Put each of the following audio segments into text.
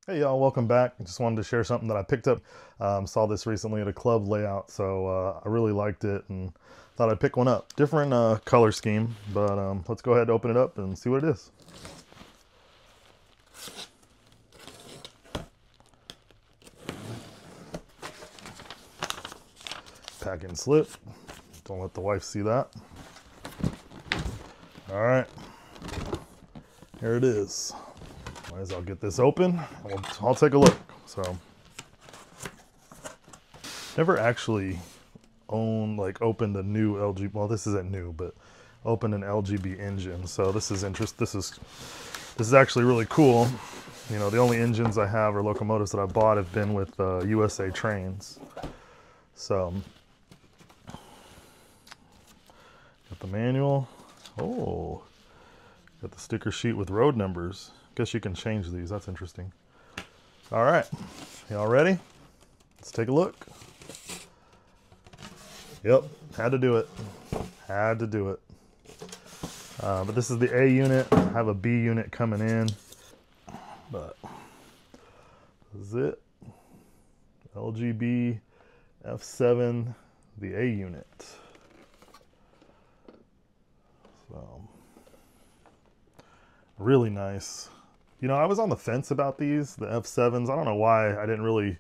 Hey y'all, welcome back. I just wanted to share something that I picked up. Saw this recently at a club layout, so I really liked it and thought I'd pick one up. Different color scheme, but let's go ahead and open it up and see what it is. Pack-in slip. Don't let the wife see that. All right, here it is. Might as well get this open. I'll take a look. So, never actually opened a new LG. Well, this isn't new, but opened an LGB engine. So this is This is actually really cool. You know, the only engines I have or locomotives that I bought have been with USA trains. So, got the manual. Oh, got the sticker sheet with road numbers. Guess you can change these. That's interesting. All right, y'all ready? Let's take a look. Yep, had to do it. Had to do it. But this is the A unit. I have a B unit coming in. But this is it. LGB F7, the A unit. So, really nice. You know, I was on the fence about these, the F7s. I don't know why I didn't really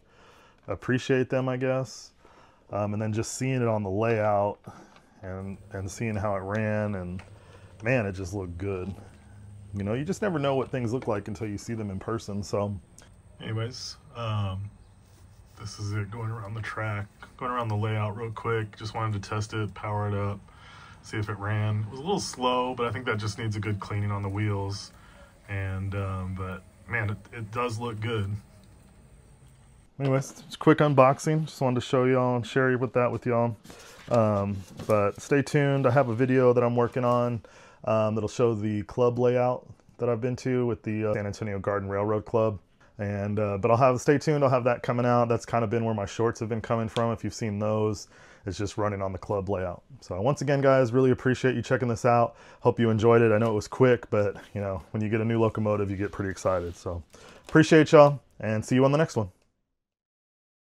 appreciate them, I guess. And then just seeing it on the layout and seeing how it ran, and man, it just looked good. You know, you just never know what things look like until you see them in person. So anyways, this is it, going around the track, going around the layout real quick. Just wanted to test it, power it up, see if it ran. It was a little slow, but I think that just needs a good cleaning on the wheels. And but man, it does look good. Anyways, it's a quick unboxing. Just wanted to show y'all and share that with y'all. But stay tuned. I have a video that I'm working on that'll show the club layout that I've been to with the San Antonio Garden Railroad Club. And but stay tuned. I'll have that coming out. That's kind of been where my shorts have been coming from. If you've seen those, it's just running on the club layout. So once again, guys, really appreciate you checking this out. Hope you enjoyed it. I know it was quick, but you know, when you get a new locomotive, you get pretty excited. So appreciate y'all and see you on the next one.